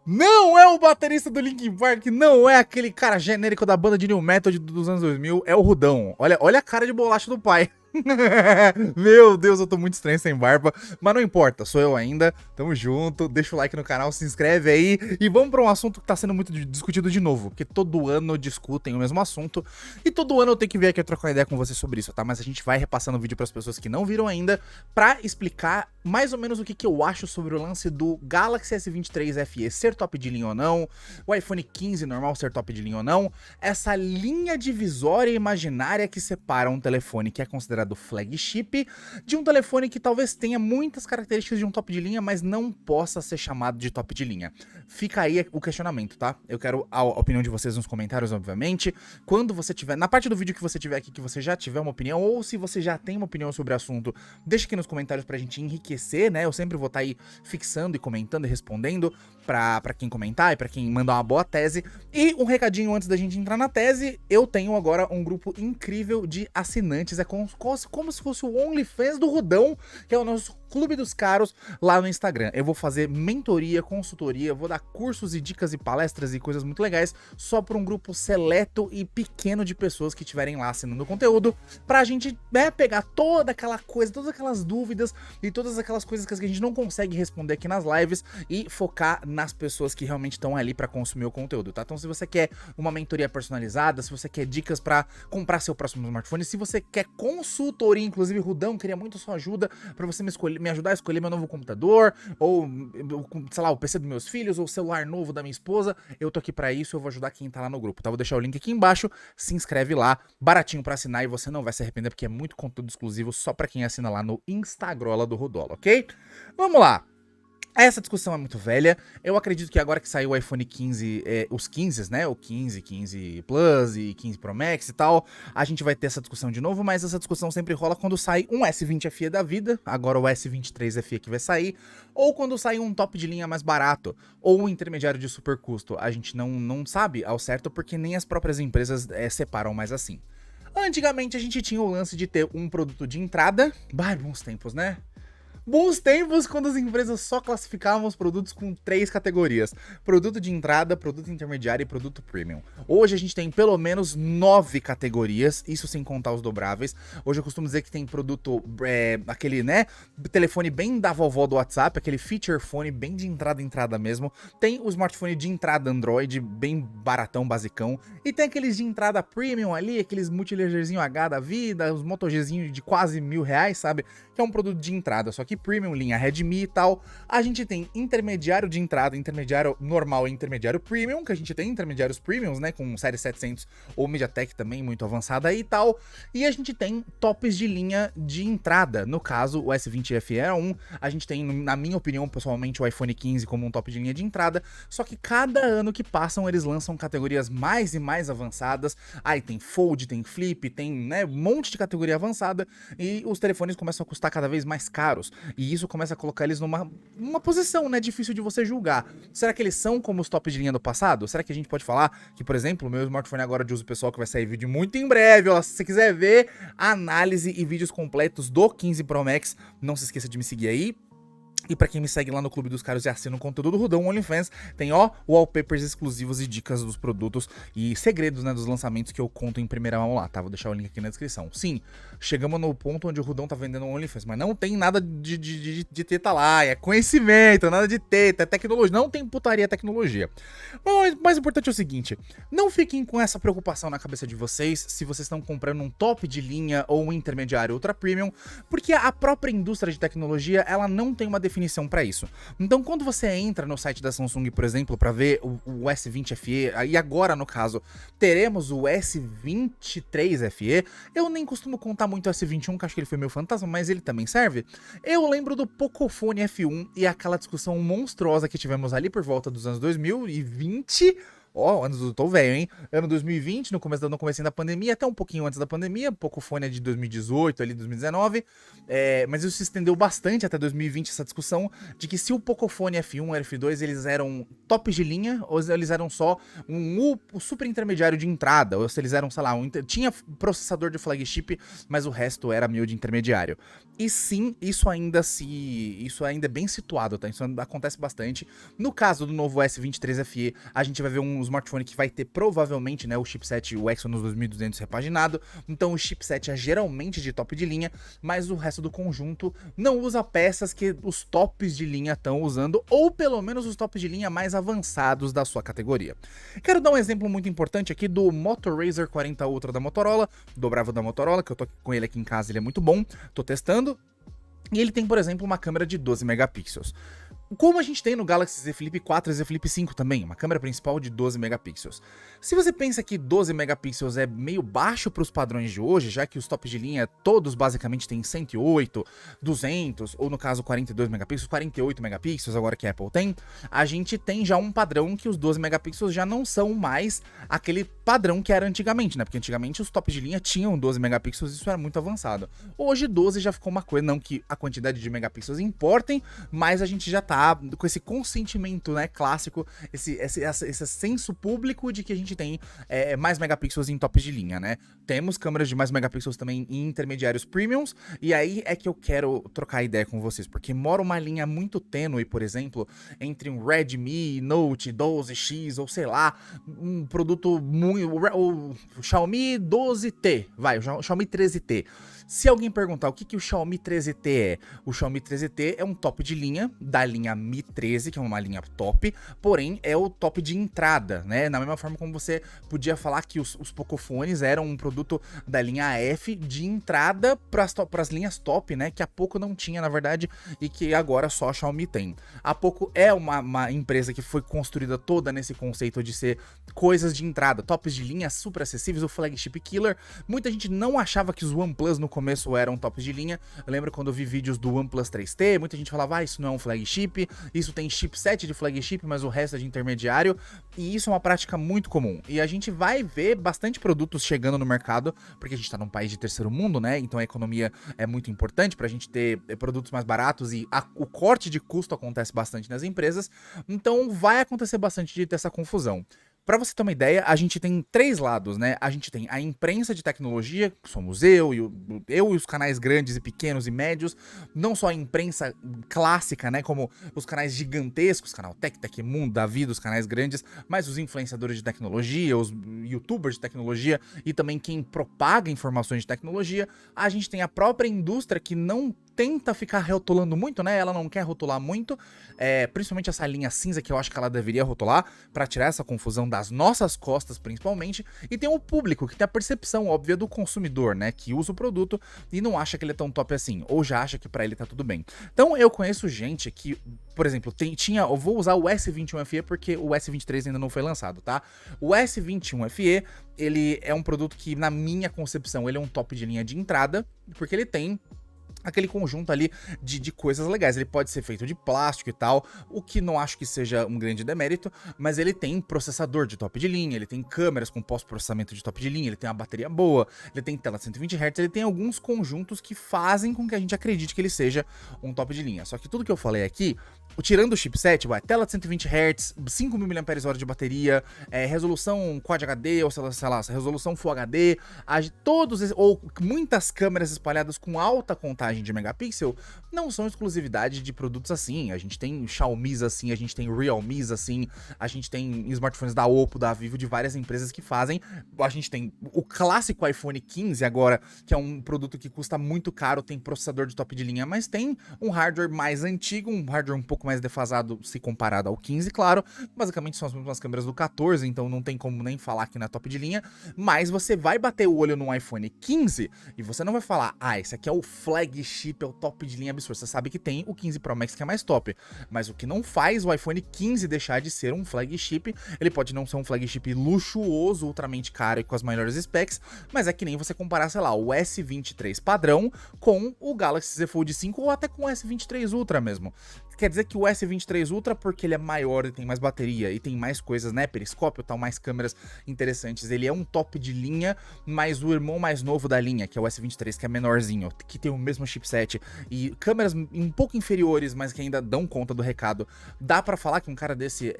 Não é o baterista do Linkin Park, não é aquele cara genérico da banda de New Metal dos anos 2000, é o Rudão. Olha a cara de bolacha do pai. Meu Deus, eu tô muito estranho sem barba, mas não importa, sou eu ainda, tamo junto, deixa o like no canal, se inscreve aí e vamos pra um assunto que tá sendo muito discutido de novo, porque todo ano discutem o mesmo assunto e todo ano eu tenho que vir aqui trocar uma ideia com você sobre isso, tá? Mas a gente vai repassando o vídeo pras pessoas que não viram ainda pra explicar mais ou menos o que eu acho sobre o lance do Galaxy S23 FE ser top de linha ou não, o iPhone 15 normal ser top de linha ou não, essa linha divisória imaginária que separa um telefone que é considerado flagship de um telefone que talvez tenha muitas características de um top de linha, mas não possa ser chamado de top de linha. Fica aí o questionamento, tá? Eu quero a opinião de vocês nos comentários, obviamente. Quando você tiver, na parte do vídeo que você tiver aqui, que você já tiver uma opinião, ou se você já tem uma opinião sobre o assunto, deixa aqui nos comentários pra gente enriquecer, né? Eu sempre vou estar aí fixando e comentando e respondendo pra quem comentar e pra quem mandar uma boa tese. E um recadinho antes da gente entrar na tese, eu tenho agora um grupo incrível de assinantes, é como se fosse o OnlyFans do Rudão, que é o nosso Clube dos Caros lá no Instagram. Eu vou fazer mentoria, consultoria, vou dar cursos e dicas e palestras e coisas muito legais só para um grupo seleto e pequeno de pessoas que estiverem lá assinando o conteúdo, pra gente, né, pegar toda aquela coisa, todas aquelas dúvidas e todas aquelas coisas que a gente não consegue responder aqui nas lives e focar nas pessoas que realmente estão ali para consumir o conteúdo, tá? Então se você quer uma mentoria personalizada, se você quer dicas para comprar seu próximo smartphone, se você quer consultoria, inclusive Rudão, queria muito a sua ajuda para você me ajudar a escolher meu novo computador, ou, sei lá, o PC dos meus filhos, ou o celular novo da minha esposa, eu tô aqui para isso, eu vou ajudar quem tá lá no grupo, tá? Vou deixar o link aqui embaixo, se inscreve lá, baratinho para assinar e você não vai se arrepender porque é muito conteúdo exclusivo só para quem assina lá no Instagram do Rodola, ok? Vamos lá! Essa discussão é muito velha, eu acredito que agora que saiu o iPhone 15, os 15, né, o 15, 15 Plus e 15 Pro Max e tal, a gente vai ter essa discussão de novo, mas essa discussão sempre rola quando sai um S20 FE da vida, agora o S23 FE que vai sair, ou quando sai um top de linha mais barato, ou um intermediário de super custo, a gente não sabe ao certo porque nem as próprias empresas separam mais assim. Antigamente a gente tinha o lance de ter um produto de entrada, bons tempos, né? Bons tempos quando as empresas só classificavam os produtos com 3 categorias: produto de entrada, produto intermediário e produto premium. Hoje a gente tem pelo menos 9 categorias, isso sem contar os dobráveis. Hoje eu costumo dizer que tem produto, aquele, né, telefone bem da vovó do WhatsApp, aquele feature phone bem de entrada mesmo. Tem o smartphone de entrada Android, bem baratão, basicão. E tem aqueles de entrada premium ali, aqueles multilaserzinho H da vida, os Moto Gzinho de quase R$ 1.000, sabe? Que é um produto de entrada, só que premium, linha Redmi e tal. A gente tem intermediário de entrada, intermediário normal e intermediário premium, que a gente tem intermediários premiums, né, com série 700 ou MediaTek também muito avançada aí e tal. E a gente tem tops de linha de entrada, no caso o S20 FE era um, a gente tem, na minha opinião, pessoalmente, o iPhone 15 como um top de linha de entrada, só que cada ano que passam eles lançam categorias mais e mais avançadas. Aí tem Fold, tem Flip, tem, né, um monte de categoria avançada e os telefones começam a custar cada vez mais caros, e isso começa a colocar eles numa posição, né, difícil de você julgar. Será que eles são como os tops de linha do passado? Será que a gente pode falar que, por exemplo, o meu smartphone agora de uso pessoal, que vai sair vídeo muito em breve, ó, se você quiser ver análise e vídeos completos do 15 Pro Max, não se esqueça de me seguir aí. E pra quem me segue lá no Clube dos Caros e assina o conteúdo do Rudão OnlyFans, tem, ó, wallpapers exclusivos e dicas dos produtos e segredos, né, dos lançamentos que eu conto em primeira mão lá, tá? Vou deixar o link aqui na descrição. Sim, chegamos no ponto onde o Rudão tá vendendo um OnlyFans, mas não tem nada de teta lá, é conhecimento, nada de teta, é tecnologia, não tem putaria, é tecnologia. Mas o mais importante é o seguinte, não fiquem com essa preocupação na cabeça de vocês se vocês estão comprando um top de linha ou um intermediário ultra premium, porque a própria indústria de tecnologia, ela não tem uma definição para isso. Então, quando você entra no site da Samsung, por exemplo, para ver o S20 FE, e agora, no caso, teremos o S23 FE, eu nem costumo contar muito o S21, que acho que ele foi meu fantasma, mas ele também serve. Eu lembro do Pocophone F1 e aquela discussão monstruosa que tivemos ali por volta dos anos 2020, Ó, anos eu tô velho, hein? Ano 2020, no comecinho da pandemia, até um pouquinho antes da pandemia, Pocophone é de 2018, ali 2019, mas isso se estendeu bastante até 2020, essa discussão de que se o Pocophone F1 e F2, eles eram tops de linha, ou eles eram só o super intermediário de entrada, ou se eles eram, sei lá, tinha processador de flagship, mas o resto era meio de intermediário. E sim, isso ainda é bem situado, tá? Isso acontece bastante. No caso do novo S23 FE, a gente vai ver um smartphone que vai ter provavelmente, né, o chipset, o Exynos 2200 repaginado, então o chipset é geralmente de top de linha, mas o resto do conjunto não usa peças que os tops de linha estão usando, ou pelo menos os tops de linha mais avançados da sua categoria. Quero dar um exemplo muito importante aqui do Moto Razr 40 Ultra da Motorola, do Bravo da Motorola, que eu tô com ele aqui em casa, ele é muito bom, tô testando. E ele tem, por exemplo, uma câmera de 12 megapixels. Como a gente tem no Galaxy Z Flip 4 e Z Flip 5 também, uma câmera principal de 12 megapixels. Se você pensa que 12 megapixels é meio baixo para os padrões de hoje, já que os tops de linha todos basicamente têm 108, 200, ou no caso 42 megapixels, 48 megapixels, agora que a Apple tem, a gente tem já um padrão que os 12 megapixels já não são mais aquele padrão que era antigamente, né? Porque antigamente os tops de linha tinham 12 megapixels e isso era muito avançado. Hoje 12 já ficou uma coisa, não que a quantidade de megapixels importem, mas a gente já tá com esse consentimento, né, clássico, esse senso público de que a gente tem mais megapixels em tops de linha, né? Temos câmeras de mais megapixels também em intermediários premiums, e aí é que eu quero trocar ideia com vocês, porque mora uma linha muito tênue, por exemplo, entre um Redmi Note 12X, ou sei lá, um produto muito... o Xiaomi 12T, vai, o Xiaomi 13T. Se alguém perguntar o que o Xiaomi 13T é, o Xiaomi 13T é um top de linha, da linha Mi 13, que é uma linha top, porém é o top de entrada, né? Na mesma forma como você podia falar que os Pocophones eram um produto da linha F de entrada para as linhas top, né? Que a Poco não tinha, na verdade, e que agora só a Xiaomi tem. A Poco é uma empresa que foi construída toda nesse conceito de ser coisas de entrada, tops de linha super acessíveis, o flagship killer. Muita gente não achava que os OnePlus no começo eram tops de linha. Eu lembro quando eu vi vídeos do OnePlus 3T, muita gente falava, ah, isso não é um flagship, isso tem chipset de flagship, mas o resto é de intermediário, e isso é uma prática muito comum. E a gente vai ver bastante produtos chegando no mercado, porque a gente tá num país de terceiro mundo, né? Então a economia é muito importante pra gente ter produtos mais baratos e o corte de custo acontece bastante nas empresas, então vai acontecer bastante de ter essa confusão. Pra você ter uma ideia, a gente tem três lados, né? A gente tem a imprensa de tecnologia, que somos eu e os canais grandes e pequenos e médios, não só a imprensa clássica, né? Como os canais gigantescos, canal Tech, Tecmundo, Davi, os canais grandes, mas os influenciadores de tecnologia, os youtubers de tecnologia e também quem propaga informações de tecnologia. A gente tem a própria indústria que não tenta ficar rotulando muito, né? Ela não quer rotular muito, principalmente essa linha cinza que eu acho que ela deveria rotular, pra tirar essa confusão das nossas costas, principalmente. E tem o público, que tem a percepção óbvia do consumidor, né? Que usa o produto e não acha que ele é tão top assim, ou já acha que pra ele tá tudo bem. Então eu conheço gente que, por exemplo, eu vou usar o S21 FE porque o S23 ainda não foi lançado, tá? O S21 FE, ele é um produto que, na minha concepção, ele é um top de linha de entrada, porque ele tem aquele conjunto ali de coisas legais. Ele pode ser feito de plástico e tal, o que não acho que seja um grande demérito, mas ele tem processador de top de linha, ele tem câmeras com pós-processamento de top de linha, ele tem uma bateria boa, ele tem tela de 120 Hz, ele tem alguns conjuntos que fazem com que a gente acredite que ele seja um top de linha. Só que tudo que eu falei aqui, tirando o chipset, tela de 120 Hz, 5.000 mAh de bateria, resolução Quad HD, ou sei lá, resolução Full HD, ou muitas câmeras espalhadas com alta contagem de megapixel, não são exclusividade de produtos assim. A gente tem Xiaomi's assim, a gente tem Realme's assim, a gente tem smartphones da Oppo, da Vivo, de várias empresas que fazem. A gente tem o clássico iPhone 15 agora, que é um produto que custa muito caro, tem processador de top de linha, mas tem um hardware mais antigo, um hardware um pouco mais defasado se comparado ao 15, claro. Basicamente são as mesmas câmeras do 14, então não tem como nem falar que não é top de linha, mas você vai bater o olho no iPhone 15 e você não vai falar, ah, esse aqui é o flagship, é o top de linha absurdo. Você sabe que tem o 15 Pro Max que é mais top, mas o que não faz o iPhone 15 deixar de ser um flagship. Ele pode não ser um flagship luxuoso, ultramente caro e com as melhores specs, mas é que nem você comparar, sei lá, o S23 padrão com o Galaxy Z Fold 5 ou até com o S23 Ultra mesmo. Quer dizer que o S23 Ultra, porque ele é maior e tem mais bateria e tem mais coisas, né, periscópio e tal, mais câmeras interessantes, ele é um top de linha, mas o irmão mais novo da linha, que é o S23, que é menorzinho, que tem o mesmo chipset e câmeras um pouco inferiores, mas que ainda dão conta do recado, dá pra falar que um cara desse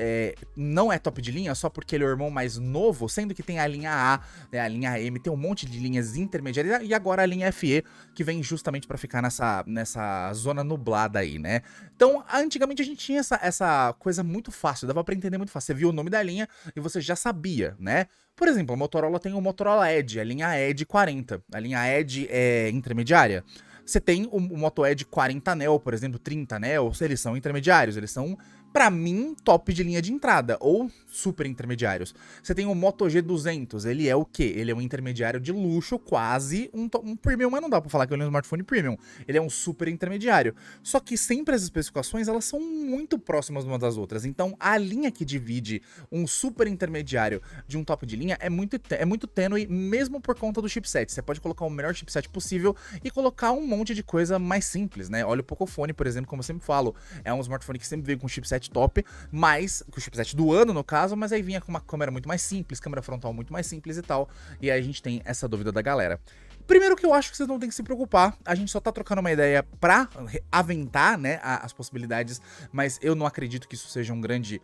não é top de linha só porque ele é o irmão mais novo, sendo que tem a linha A, né, a linha M, tem um monte de linhas intermediárias e agora a linha FE, que vem justamente pra ficar nessa zona nublada aí, né? Então, antigamente a gente tinha essa coisa muito fácil, dava pra entender muito fácil. Você viu o nome da linha e você já sabia, né? Por exemplo, a Motorola tem o Motorola Edge, a linha Edge 40. A linha Edge é intermediária. Você tem o Moto Edge 40 Neo, por exemplo, 30 Neo, eles são intermediários, eles são, pra mim, top de linha de entrada, ou super intermediários. Você tem o Moto G200, ele é o quê? Ele é um intermediário de luxo, quase um premium, mas não dá pra falar que ele é um smartphone premium. Ele é um super intermediário. Só que sempre as especificações, elas são muito próximas umas das outras. Então, a linha que divide um super intermediário de um top de linha é muito tênue, mesmo por conta do chipset. Você pode colocar o melhor chipset possível e colocar um monte de coisa mais simples, né? Olha o Pocophone, por exemplo, como eu sempre falo, é um smartphone que sempre veio com chipset top, mas com o chipset do ano, no caso, mas aí vinha com uma câmera muito mais simples, câmera frontal muito mais simples e tal, e aí a gente tem essa dúvida da galera. Primeiro que eu acho que vocês não tem que se preocupar, a gente só tá trocando uma ideia pra aventar, né, as possibilidades, mas eu não acredito que isso seja um grande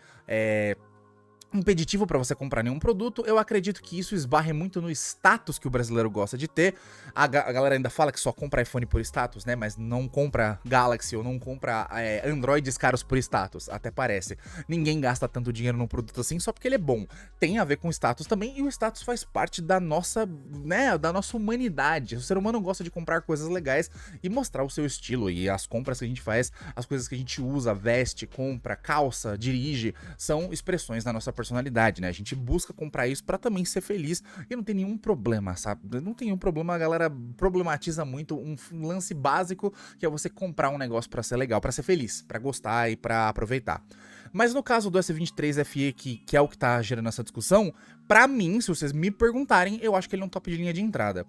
impeditivo para você comprar nenhum produto. Eu acredito que isso esbarre muito no status que o brasileiro gosta de ter. A galera ainda fala que só compra iPhone por status, né? Mas não compra Galaxy ou não compra Androids caros por status, até parece. Ninguém gasta tanto dinheiro num produto assim só porque ele é bom. Tem a ver com status também, e o status faz parte da nossa, né, da nossa humanidade. O ser humano gosta de comprar coisas legais e mostrar o seu estilo, e as compras que a gente faz, as coisas que a gente usa, veste, compra, calça, dirige, são expressões da nossa personalidade, né? A gente busca comprar isso pra também ser feliz e não tem nenhum problema, sabe? Não tem nenhum problema, a galera problematiza muito um lance básico, que é você comprar um negócio pra ser legal, pra ser feliz, pra gostar e pra aproveitar. Mas no caso do S23 FE, que é o que tá gerando essa discussão, pra mim, se vocês me perguntarem, eu acho que ele é um top de linha de entrada.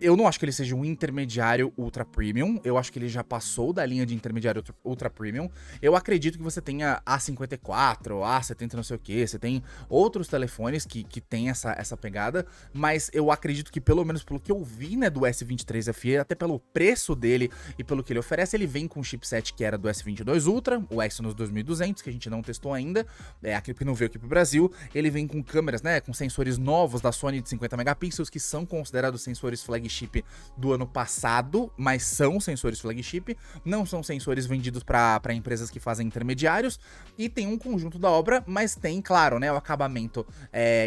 Eu não acho que ele seja um intermediário ultra premium, eu acho que ele já passou da linha de intermediário ultra premium. Eu acredito que você tenha A54, A70 não sei o que, você tem outros telefones que tem essa pegada, mas eu acredito que pelo menos pelo que eu vi, né, do S23 FE, até pelo preço dele e pelo que ele oferece, ele vem com o chipset que era do S22 Ultra, o Exynos 2200, que a gente não testou ainda, aquele que não veio aqui pro Brasil. Ele vem com câmeras, né, com sensores novos da Sony de 50 megapixels, que são considerados sensores flagship do ano passado, mas são sensores flagship, não são sensores vendidos para empresas que fazem intermediários, e tem um conjunto da obra, mas tem, claro, né, o acabamento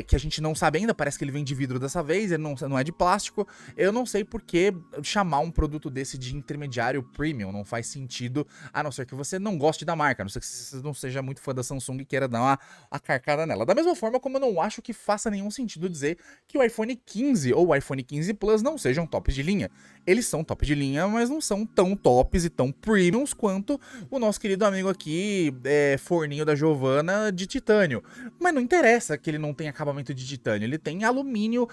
que a gente não sabe ainda, parece que ele vem de vidro dessa vez, ele não é de plástico. Eu não sei por que chamar um produto desse de intermediário premium, não faz sentido, a não ser que você não goste da marca, a não ser que você não seja muito fã da Samsung e queira dar uma carcada nela. Da mesma forma como eu não acho que faça nenhum sentido dizer que o iPhone 15 ou o iPhone 15 Plus não sejam tops de linha. Eles são top de linha, mas não são tão tops e tão premiums quanto o nosso querido amigo aqui, forninho da Giovana, de titânio. Mas não interessa que ele não tenha acabamento de titânio, ele tem alumínio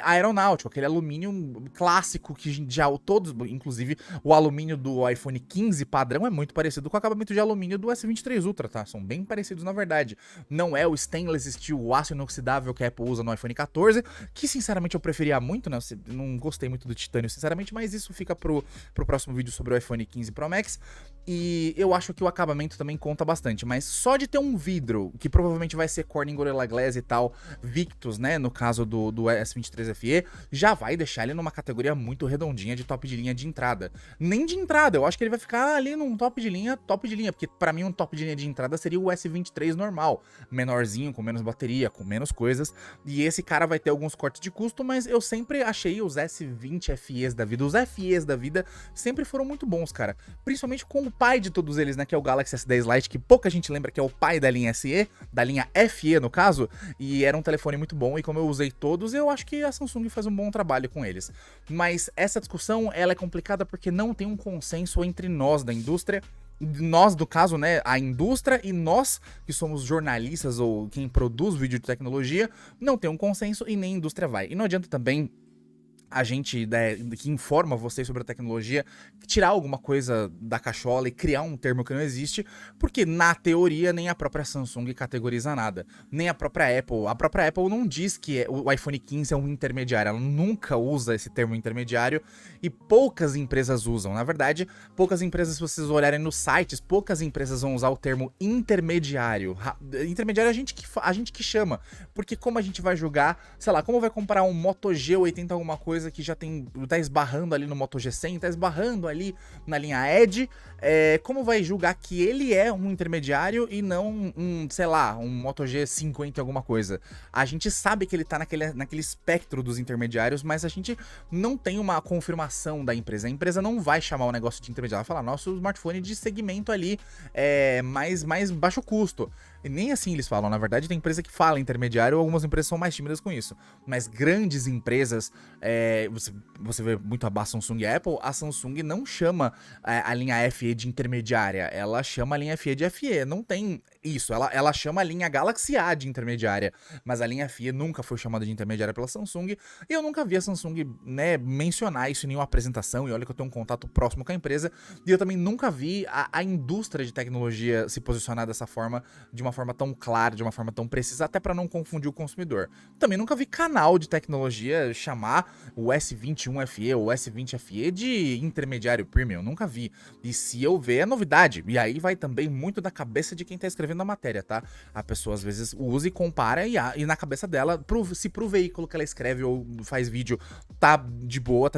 aeronáutico, aquele alumínio clássico que já todos, inclusive o alumínio do iPhone 15 padrão é muito parecido com o acabamento de alumínio do S23 Ultra, tá? São bem parecidos na verdade. Não é o stainless steel, o aço inoxidável que a Apple usa no iPhone 14, que sinceramente eu preferia muito, né? Não gostei muito do titânio, sinceramente, mas isso fica pro próximo vídeo sobre o iPhone 15 Pro Max. E eu acho que o acabamento também conta bastante, mas só de ter um vidro, que provavelmente vai ser Corning Gorilla Glass e tal, Victus, né, no caso do S23 FE, já vai deixar ele numa categoria muito redondinha de top de linha de entrada. Nem de entrada, eu acho que ele vai ficar ali num top de linha, porque pra mim um top de linha de entrada seria o S23 normal, menorzinho, com menos bateria, com menos coisas, e esse cara vai ter alguns cortes de custo, mas eu sempre achei os S20 FEs da vida, os FEs da vida sempre foram muito bons, cara, principalmente com o pai de todos eles, né, que é o Galaxy S10 Lite, que pouca gente lembra que é o pai da linha SE, da linha FE no caso, e era um telefone muito bom, e como eu usei todos, eu acho que a Samsung faz um bom trabalho com eles. Mas essa discussão, ela é complicada porque não tem um consenso entre nós da indústria, nós, do caso, né, a indústria, e nós, que somos jornalistas ou quem produz vídeo de tecnologia, não tem um consenso e nem a indústria vai. E não adianta também a gente, né, que informa vocês sobre a tecnologia, tirar alguma coisa da cachola e criar um termo que não existe, porque na teoria nem a própria Samsung categoriza nada, nem a própria Apple. A própria Apple não diz que o iPhone 15 é um intermediário, ela nunca usa esse termo intermediário e poucas empresas usam. Na verdade, poucas empresas, se vocês olharem nos sites, poucas empresas vão usar o termo intermediário. Intermediário é a gente que chama, porque como a gente vai julgar, sei lá, como vai comparar um Moto G80 alguma coisa que já tá esbarrando ali no Moto G100, tá esbarrando ali na linha Edge, como vai julgar que ele é um intermediário e não sei lá, um Moto G50 alguma coisa? A gente sabe que ele tá naquele espectro dos intermediários, mas a gente não tem uma confirmação da empresa. A empresa não vai chamar o negócio de intermediário, vai falar, nosso smartphone de segmento ali mais baixo custo. E nem assim eles falam, na verdade tem empresa que fala intermediário, algumas empresas são mais tímidas com isso. Mas grandes empresas, você vê muito a Samsung e a Apple, a Samsung não chama a linha FE de intermediária, ela chama a linha FE de FE, não tem isso, ela chama a linha Galaxy A de intermediária, mas a linha FE nunca foi chamada de intermediária pela Samsung, e eu nunca vi a Samsung, né, mencionar isso em nenhuma apresentação, e olha que eu tenho um contato próximo com a empresa, e eu também nunca vi a indústria de tecnologia se posicionar dessa forma, de uma forma tão clara, de uma forma tão precisa, até para não confundir o consumidor. Também nunca vi canal de tecnologia chamar o S21 FE ou o S20 FE de intermediário premium, nunca vi. E se eu ver, é novidade. E aí vai também muito da cabeça de quem tá escrevendo a matéria, tá? A pessoa às vezes usa e compara e na cabeça dela, se pro veículo que ela escreve ou faz vídeo tá de boa,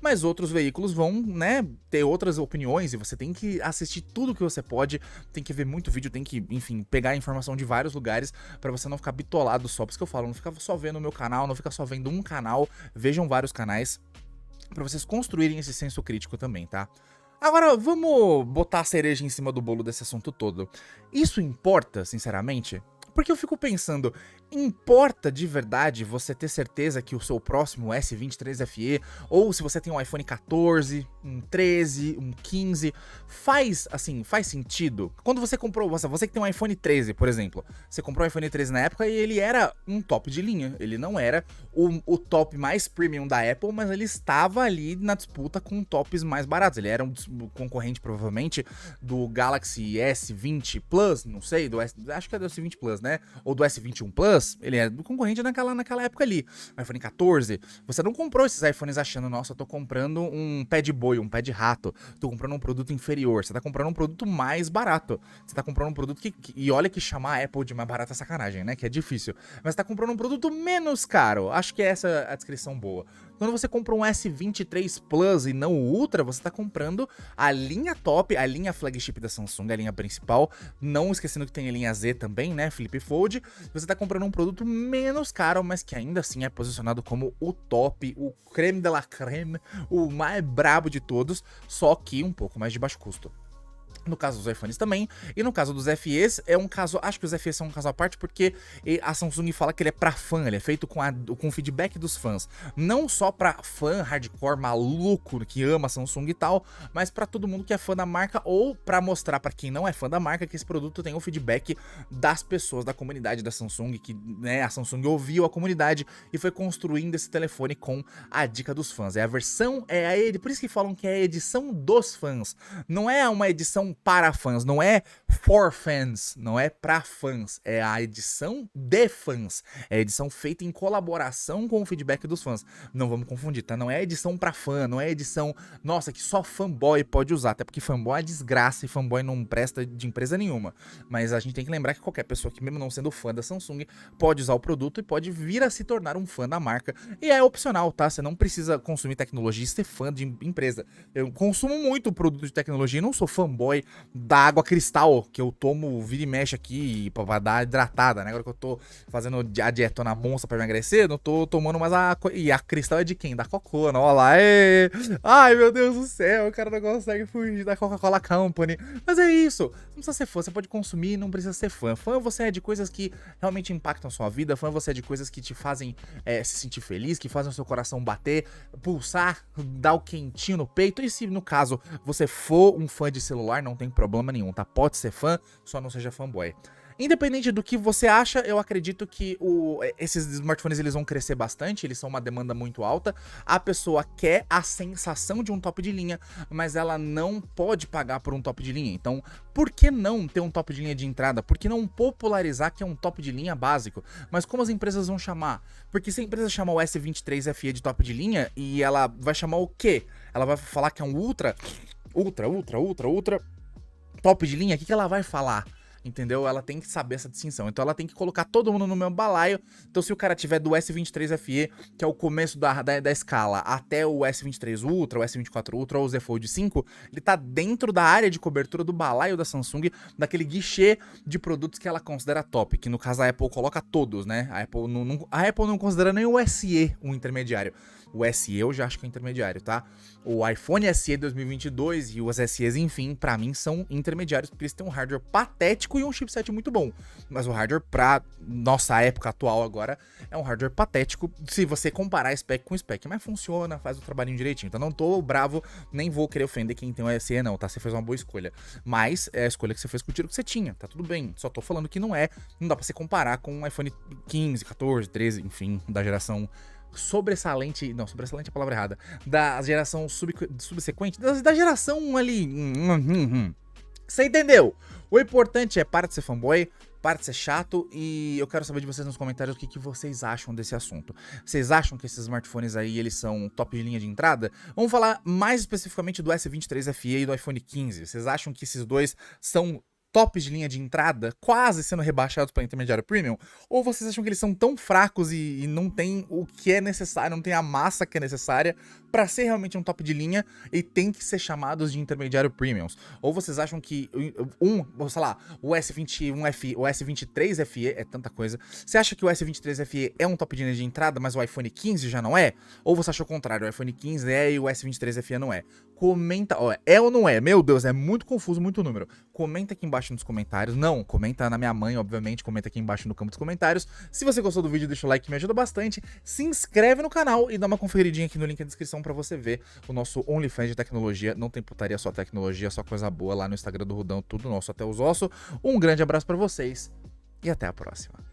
mas outros veículos vão, né, ter outras opiniões e você tem que assistir tudo que você pode, tem que ver muito vídeo, tem que, enfim, pegar a informação de vários lugares pra você não ficar bitolado só, por isso que eu falo, não fica só vendo o meu canal, não fica só vendo um canal, vejam vários canais pra vocês construírem esse senso crítico também, tá? Agora, vamos botar a cereja em cima do bolo desse assunto todo. Isso importa, sinceramente? Porque eu fico pensando, importa de verdade você ter certeza que o seu próximo S23 FE, ou se você tem um iPhone 14, um 13, um 15, faz sentido? Quando você comprou, você que tem um iPhone 13, por exemplo, você comprou um iPhone 13 na época e ele era um top de linha, ele não era o top mais premium da Apple, mas ele estava ali na disputa com tops mais baratos, ele era um concorrente provavelmente do Galaxy S20 Plus, não sei, acho que é do S20 Plus, né? Ou do S21 Plus, ele é do concorrente naquela época ali. O iPhone 14, você não comprou esses iPhones achando, nossa, eu tô comprando um pé de boi, um pé de rato, tô comprando um produto inferior, você tá comprando um produto mais barato, você tá comprando um produto e olha que chamar a Apple de mais barato é sacanagem, né, que é difícil, mas você tá comprando um produto menos caro, acho que essa é a descrição boa. Quando você compra um S23 Plus e não o Ultra, você tá comprando a linha top, a linha flagship da Samsung, a linha principal, não esquecendo que tem a linha Z também, né, Flip Fold, você tá comprando um produto menos caro, mas que ainda assim é posicionado como o top, o creme de la creme, o mais brabo de todos, só que um pouco mais de baixo custo. No caso dos iPhones também, e no caso dos FEs, é um caso, acho que os FEs são um caso à parte porque a Samsung fala que ele é pra fã, ele é feito com o feedback dos fãs, não só pra fã hardcore maluco que ama a Samsung e tal, mas pra todo mundo que é fã da marca ou pra mostrar pra quem não é fã da marca que esse produto tem o feedback das pessoas da comunidade da Samsung, que, né, a Samsung ouviu a comunidade e foi construindo esse telefone com a dica dos fãs. É a versão, por isso que falam que é a edição dos fãs, não é uma edição para fãs, não é for fans, não é pra fãs, é a edição de fãs, é a edição feita em colaboração com o feedback dos fãs, não vamos confundir, tá? Não é edição pra fã, não é edição, nossa, que só fanboy pode usar, até porque fanboy é desgraça e fanboy não presta de empresa nenhuma, mas a gente tem que lembrar que qualquer pessoa que mesmo não sendo fã da Samsung, pode usar o produto e pode vir a se tornar um fã da marca, e é opcional, tá? Você não precisa consumir tecnologia e ser fã de empresa. Eu consumo muito produto de tecnologia e não sou fanboy da água cristal, que eu tomo, vira e mexe aqui pra dar hidratada, né? Agora que eu tô fazendo a dieta na monça pra emagrecer, não tô tomando mais e a cristal é de quem? Da Coca-Cola, olha lá. Ai, meu Deus do céu, o cara não consegue fugir da Coca-Cola Company. Mas é isso, não precisa ser fã, você pode consumir, não precisa ser fã. Fã você é de coisas que realmente impactam a sua vida, fã você é de coisas que te fazem se sentir feliz, que fazem o seu coração bater, pulsar, dar o quentinho no peito. E se no caso você for um fã de celular, não tem problema nenhum, tá? Pode ser fã, só não seja fanboy. Independente do que você acha, eu acredito que esses smartphones eles vão crescer bastante, eles são uma demanda muito alta. A pessoa quer a sensação de um top de linha, mas ela não pode pagar por um top de linha. Então, por que não ter um top de linha de entrada? Por que não popularizar que é um top de linha básico? Mas como as empresas vão chamar? Porque se a empresa chamar o S23 FE de top de linha, e ela vai chamar o quê? Ela vai falar que é um ultra top de linha? O que ela vai falar? Entendeu? Ela tem que saber essa distinção. Então ela tem que colocar todo mundo no mesmo balaio. Então se o cara tiver do S23 FE, que é o começo da escala, até o S23 Ultra, o S24 Ultra ou o Z Fold 5, ele tá dentro da área de cobertura do balaio da Samsung, daquele guichê de produtos que ela considera top, que no caso a Apple coloca todos, né? A Apple não considera nem o SE um intermediário. O SE eu já acho que é intermediário, tá? O iPhone SE 2022 e os SEs, enfim, pra mim são intermediários, porque eles têm um hardware patético e um chipset muito bom. Mas o hardware pra nossa época atual agora é um hardware patético se você comparar spec com spec. Mas funciona, faz o trabalhinho direitinho. Então não tô bravo, nem vou querer ofender quem tem um SE não, tá? Você fez uma boa escolha. Mas é a escolha que você fez com o tiro que você tinha, tá tudo bem. Só tô falando que não dá pra você comparar com um iPhone 15, 14, 13, enfim, da geração sobressalente, não, sobressalente é a palavra errada, da geração subsequente, da geração ali, você entendeu? O importante é, para de ser fanboy, para de ser chato, e eu quero saber de vocês nos comentários o que vocês acham desse assunto. Vocês acham que esses smartphones aí, eles são top de linha de entrada? Vamos falar mais especificamente do S23 FE e do iPhone 15. Vocês acham que esses dois são tops de linha de entrada, quase sendo rebaixados para intermediário premium? Ou vocês acham que eles são tão fracos e não tem o que é necessário, não tem a massa que é necessária para ser realmente um top de linha e tem que ser chamados de intermediário premiums? Ou vocês acham que sei lá, o S21 FE, o S23 FE é tanta coisa. Você acha que o S23 FE é um top de linha de entrada, mas o iPhone 15 já não é? Ou você acha o contrário, o iPhone 15 é e o S23 FE não é? Comenta, ó, é ou não é? Meu Deus, é muito confuso, muito número. Comenta aqui embaixo nos comentários. Não, comenta na minha mãe, obviamente. Comenta aqui embaixo no campo dos comentários. Se você gostou do vídeo, deixa o like, que me ajuda bastante. Se inscreve no canal e dá uma conferidinha aqui no link da descrição pra você ver o nosso OnlyFans de tecnologia. Não tem putaria, só tecnologia, só coisa boa lá no Instagram do Rudão, tudo nosso até os ossos. Um grande abraço pra vocês e até a próxima.